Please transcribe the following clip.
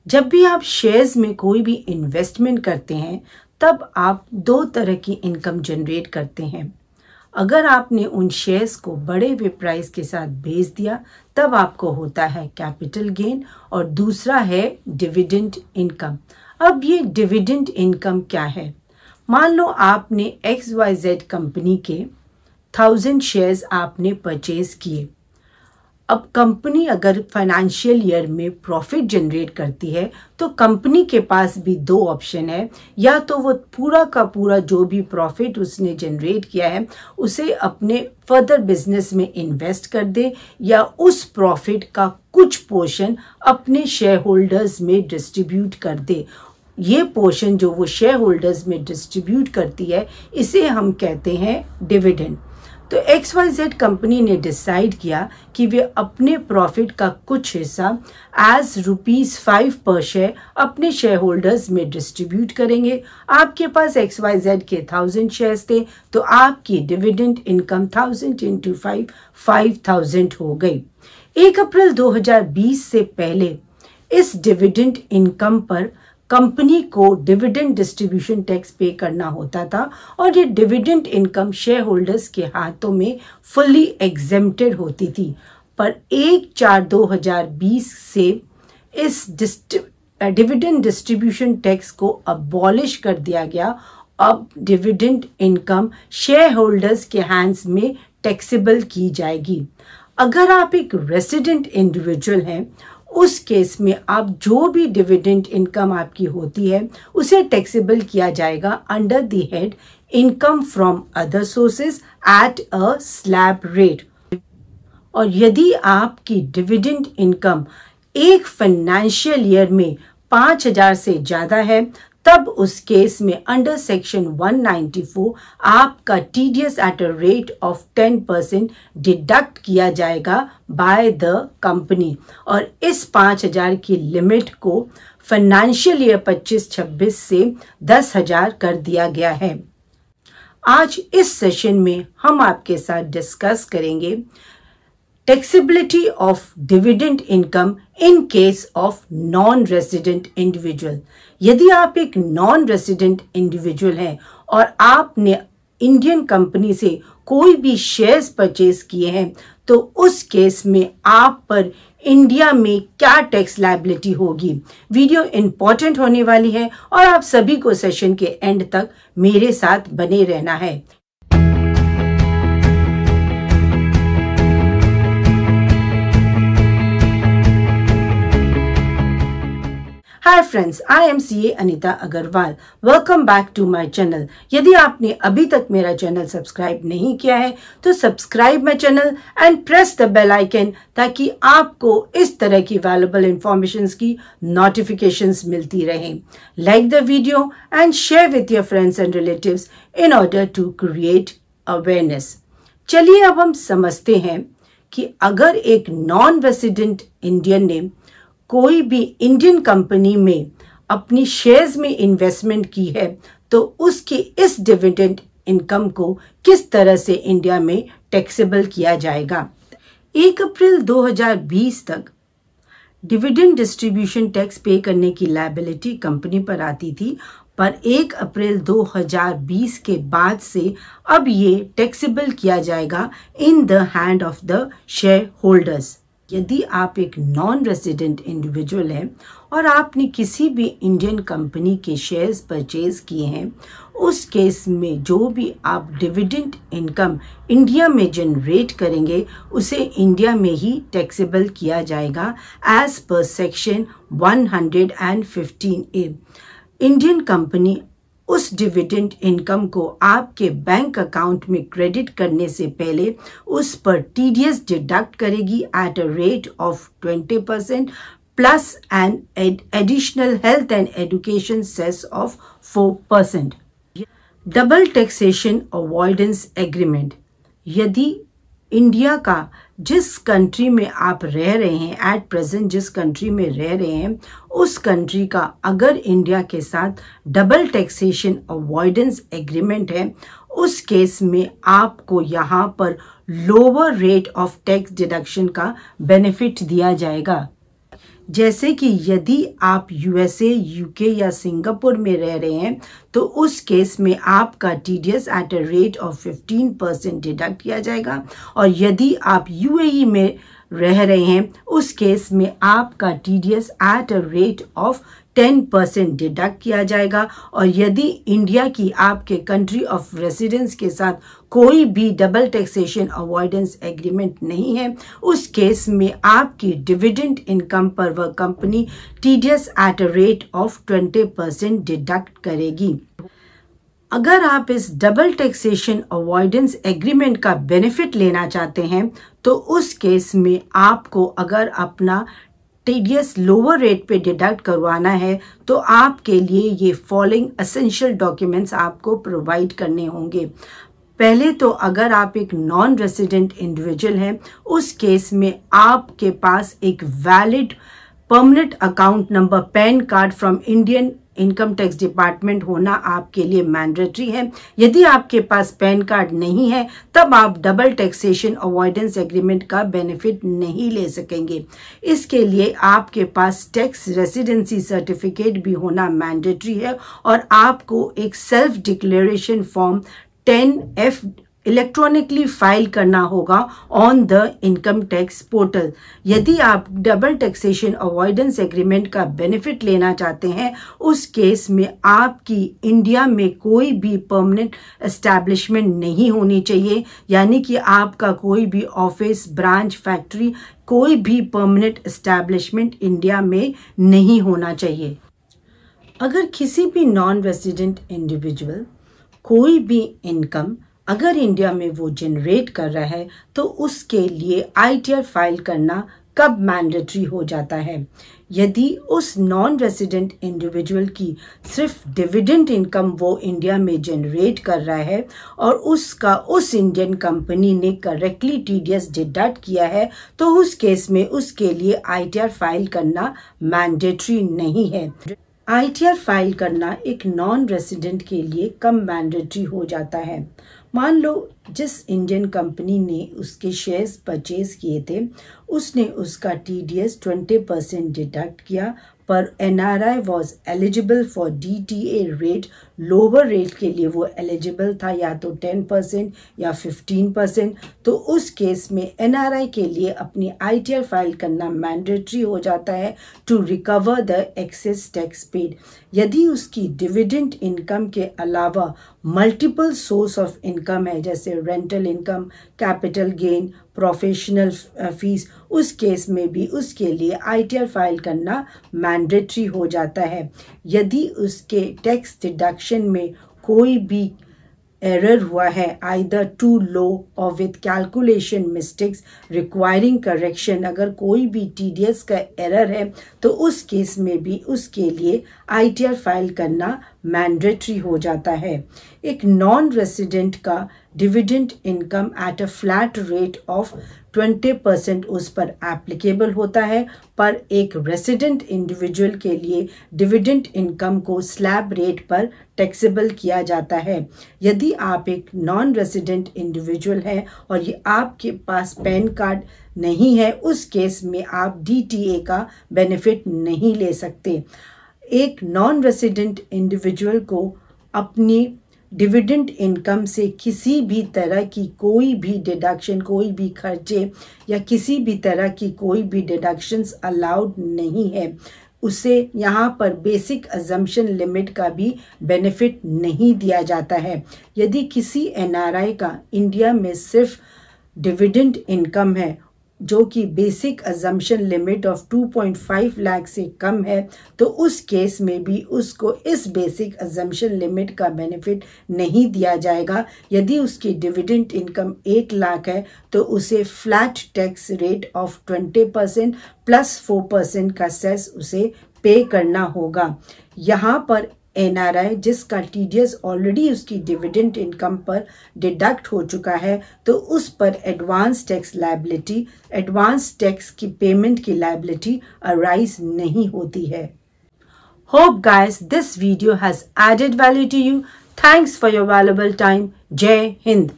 जब भी आप शेयर्स में कोई भी इन्वेस्टमेंट करते हैं तब आप दो तरह की इनकम जनरेट करते हैं। अगर आपने उन शेयर्स को बढ़े हुए प्राइस के साथ बेच दिया तब आपको होता है कैपिटल गेन, और दूसरा है डिविडेंड इनकम। अब ये डिविडेंड इनकम क्या है? मान लो आपने XYZ कंपनी के 1000 शेयर्स आपने परचेज किए। अब कंपनी अगर फाइनेंशियल ईयर में प्रॉफिट जनरेट करती है तो कंपनी के पास भी दो ऑप्शन है, या तो वो पूरा का पूरा जो भी प्रॉफिट उसने जनरेट किया है उसे अपने फर्दर बिजनेस में इन्वेस्ट कर दे, या उस प्रॉफिट का कुछ पोर्शन अपने शेयर होल्डर्स में डिस्ट्रीब्यूट कर दे। ये पोर्शन जो वो शेयर होल्डर्स में डिस्ट्रीब्यूट करती है इसे हम कहते हैं डिविडेंड। तो XYZ कंपनी ने डिसाइड किया कि वे अपने प्रॉफिट का कुछ हिस्सा एज ₹5 पर शेयर अपने शेयर होल्डर्स में डिस्ट्रीब्यूट करेंगे। आपके पास XYZ के 1000 शेयर्स थे तो आपकी डिविडेंड इनकम 1000 इंटू 5 5000 हो गई। 1 अप्रैल 2020 से पहले इस डिविडेंड इनकम पर कंपनी को डिविडेंड डिस्ट्रीब्यूशन टैक्स पे करना होता था, और ये डिविडेंड इनकम शेयर होल्डर्स के हाथों में फुल्ली एग्जेम्प्टेड होती थी। पर 1/4/2020 से इस डिविडेंड डिस्ट्रीब्यूशन टैक्स को अबॉलिश कर दिया गया। अब डिविडेंड इनकम शेयर होल्डर्स के हैंड्स में टैक्सेबल की जाएगी। अगर आप एक रेसिडेंट इंडिविजुअल हैं उस केस में आप जो भी डिविडेंड इनकम आपकी होती है उसे टैक्सेबल किया जाएगा under the head income from other sources at a slab rate. और यदि आपकी डिविडेंड इनकम एक फाइनेंशियल ईयर में 5000 से ज्यादा है तब उस केस में अंडर सेक्शन 194 आपका TDS eight a rate of 10% deduct किया जाएगा बाय द कंपनी, और इस 5000 की लिमिट को फाइनेंशियल ईयर 25-26 से 10,000 कर दिया गया है। आज इस सेशन में हम आपके साथ डिस्कस करेंगे taxability of dividend income in case of non resident individual. यदि आप एक नॉन रेसिडेंट इंडिविजुअल हैं और आपने इंडियन कंपनी से कोई भी शेयर्स परचेज किए हैं तो उस केस में आप पर इंडिया में क्या टैक्स लायबिलिटी होगी। वीडियो इंपॉर्टेंट होने वाली है और आप सभी को सेशन के एंड तक मेरे साथ बने रहना है। Hi friends, I am CA Anita Agarwal. Welcome back to my channel. यदि आपने अभी तक मेरा चैनल सब्सक्राइब नहीं किया है तो subscribe my channel and press the bell icon ताकि आपको इस तरह की वैल्यूएबल इंफॉर्मेशंस की नोटिफिकेशंस मिलती रहें। Like the video and share with your friends and relatives in order to create awareness. चलिए अब हम समझते हैं कि अगर एक नॉन रेसिडेंट इंडियन ने कोई भी इंडियन कंपनी में अपनी शेयर्स में इन्वेस्टमेंट की है तो उसकी इस डिविडेंड इनकम को किस तरह से इंडिया में टैक्सेबल किया जाएगा। 1 अप्रैल 2020 तक डिविडेंड डिस्ट्रीब्यूशन टैक्स पे करने की लायबिलिटी कंपनी पर आती थी, पर 1 अप्रैल 2020 के बाद से अब ये टैक्सेबल किया जाएगा in the hand of the share holders. यदि आप एक नॉन रेसिडेंट इंडिविजुअल हैं और आपने किसी भी इंडियन कंपनी के शेयर्स परचेज किए हैं, उस केस में जो भी आप डिविडेंड इनकम इंडिया में जनरेट करेंगे उसे इंडिया में ही टैक्सेबल किया जाएगा एज पर सेक्शन 115A। इंडियन कंपनी उस डिविडेंड इनकम को आपके बैंक अकाउंट में क्रेडिट करने से पहले उस पर TDS डिडक्ट करेगी at a rate of 20% plus an additional health and education cess of 4%। Double taxation avoidance agreement. यदि इंडिया का जिस कंट्री में आप रह रहे हैं एट प्रेजेंट जिस कंट्री में रह रहे हैं उस कंट्री का अगर इंडिया के साथ डबल टैक्सेशन अवॉइडेंस एग्रीमेंट है उस केस में आपको यहाँ पर lower rate of tax deduction का बेनिफिट दिया जाएगा। जैसे कि यदि आप यूएसए, यूके या सिंगापुर में रह रहे हैं तो उस केस में आपका TDS eight a rate of 15% deduct किया जाएगा, और यदि आप यूएई में रह रहे हैं उस केस में आपका TDS eight a rate of 10% deduct किया जाएगा। और यदि इंडिया की आपके कंट्री ऑफ रेसिडेंस के साथ कोई भी डबल टैक्सेशन अवॉइडेंस एग्रीमेंट नहीं है उस केस में आपकी डिविडेंड इनकम पर वह company TDS eight a rate of 20% deduct करेगी। अगर आप इस डबल टैक्सेशन अवॉइडेंस एग्रीमेंट का बेनिफिट लेना चाहते हैं तो उस केस में आपको अगर अपना टीडीएस लोअर रेट पे डिडक्ट करवाना है तो आपके लिए ये फॉलोइंग एसेंशियल डॉक्यूमेंट्स आपको प्रोवाइड करने होंगे। पहले तो अगर आप एक नॉन रेसिडेंट इंडिविजुअल हैं उस केस में आपके पास एक valid permanent account number pan card from Indian income tax department होना आपके लिए मैंडेटरी है। यदि आपके पास पैन कार्ड नहीं है तब आप डबल टैक्सेशन अवॉइडेंस एग्रीमेंट का बेनिफिट नहीं ले सकेंगे। इसके लिए आपके पास टैक्स रेसिडेंसी सर्टिफिकेट भी होना मैंडेटरी है और आपको एक self declaration form 10F electronically file करना होगा on the income tax portal. यदि आप डबल टैक्सेशन अवॉइडेंस एग्रीमेंट का बेनिफिट लेना चाहते हैं उस केस में आपकी इंडिया में कोई भी परमानेंट एस्टैब्लिशमेंट नहीं होनी चाहिए, यानी कि आपका कोई भी ऑफिस, ब्रांच, फैक्ट्री, कोई भी परमानेंट एस्टैब्लिशमेंट इंडिया में नहीं होना चाहिए। अगर किसी भी नॉन रेजिडेंट इंडिविजुअल कोई भी इनकम अगर इंडिया में वो जनरेट कर रहा है तो उसके लिए आईटीआर फाइल करना कब मैंडेटरी हो जाता है? यदि उस नॉन रेसिडेंट इंडिविजुअल की सिर्फ डिविडेंड इनकम वो इंडिया में जनरेट कर रहा है और उसका उस इंडियन कंपनी ने करेक्टली टीडीएस डिडक्ट किया है तो उस केस में उसके लिए आईटीआर फाइल करना मैंडेटरी नहीं है। आईटीआर फाइल करना एक नॉन रेसिडेंट के लिए कम मैंडेटरी हो जाता है। मान लो जिस इंडियन कंपनी ने उसके शेयर्स परचेज किए थे उसने उसका टीडीएस 20% डिडक्ट किया, पर NRI was eligible for DTA rate, lower rate के लिए वो एलिजिबल था या तो 10% या 15%। तो उस केस में एनआरआई के लिए अपनी आईटीआर फाइल करना मैंडेटरी हो जाता है to recover the excess tax paid. यदि उसकी डिविडेंड इनकम के अलावा मल्टीपल सोर्स ऑफ इनकम है जैसे rental income, capital gain, professional fees, उस केस में भी उसके लिए आईटीआर फाइल करना मैंडेटरी हो जाता है। यदि उसके टैक्स डिडक्शन में कोई भी एरर हुआ है आइदर टू लो और with calculation mistakes requiring correction, अगर कोई भी टीडीएस का एरर है तो उस केस में भी उसके लिए आईटीआर फाइल करना मैंडेटरी हो जाता है। एक नॉन रेसिडेंट का dividend income at a flat rate of 20% उस पर एप्लीकेबल होता है, पर एक रेसिडेंट इंडिविजुअल के लिए डिविडेंड इनकम को स्लैब रेट पर टैक्सेबल किया जाता है। यदि आप एक नॉन रेसिडेंट इंडिविजुअल हैं और ये आपके पास पैन कार्ड नहीं है उस केस में आप डीटीए का बेनिफिट नहीं ले सकते। एक नॉन रेसिडेंट इंडिविजुअल को अपनी डिविडेंड इनकम से किसी भी तरह की कोई भी डिडक्शन, कोई भी खर्चे या किसी भी तरह की कोई भी डिडक्शंस अलाउड नहीं है। उसे यहाँ पर बेसिक अजम्पशन लिमिट का भी बेनिफिट नहीं दिया जाता है। यदि किसी एनआरआई का इंडिया में सिर्फ डिविडेंड इनकम है जो कि basic assumption limit of 2.5 lakh से कम है तो उस केस में भी उसको इस बेसिक अजम्पशन लिमिट का बेनिफिट नहीं दिया जाएगा। यदि उसकी डिविडेंड इनकम 1 लाख है तो उसे flat tax rate of 20% plus 4% का सेस उसे पे करना होगा। यहाँ पर एनआरआई जिसका टीडीएस ऑलरेडी उसकी डिविडेंड इनकम पर डिडक्ट हो चुका है तो उस पर advance tax liability, advance tax की पेमेंट की लायबिलिटी अराइज नहीं होती है। Hope guys this video has added value to you. Thanks for your valuable time. Jai Hind.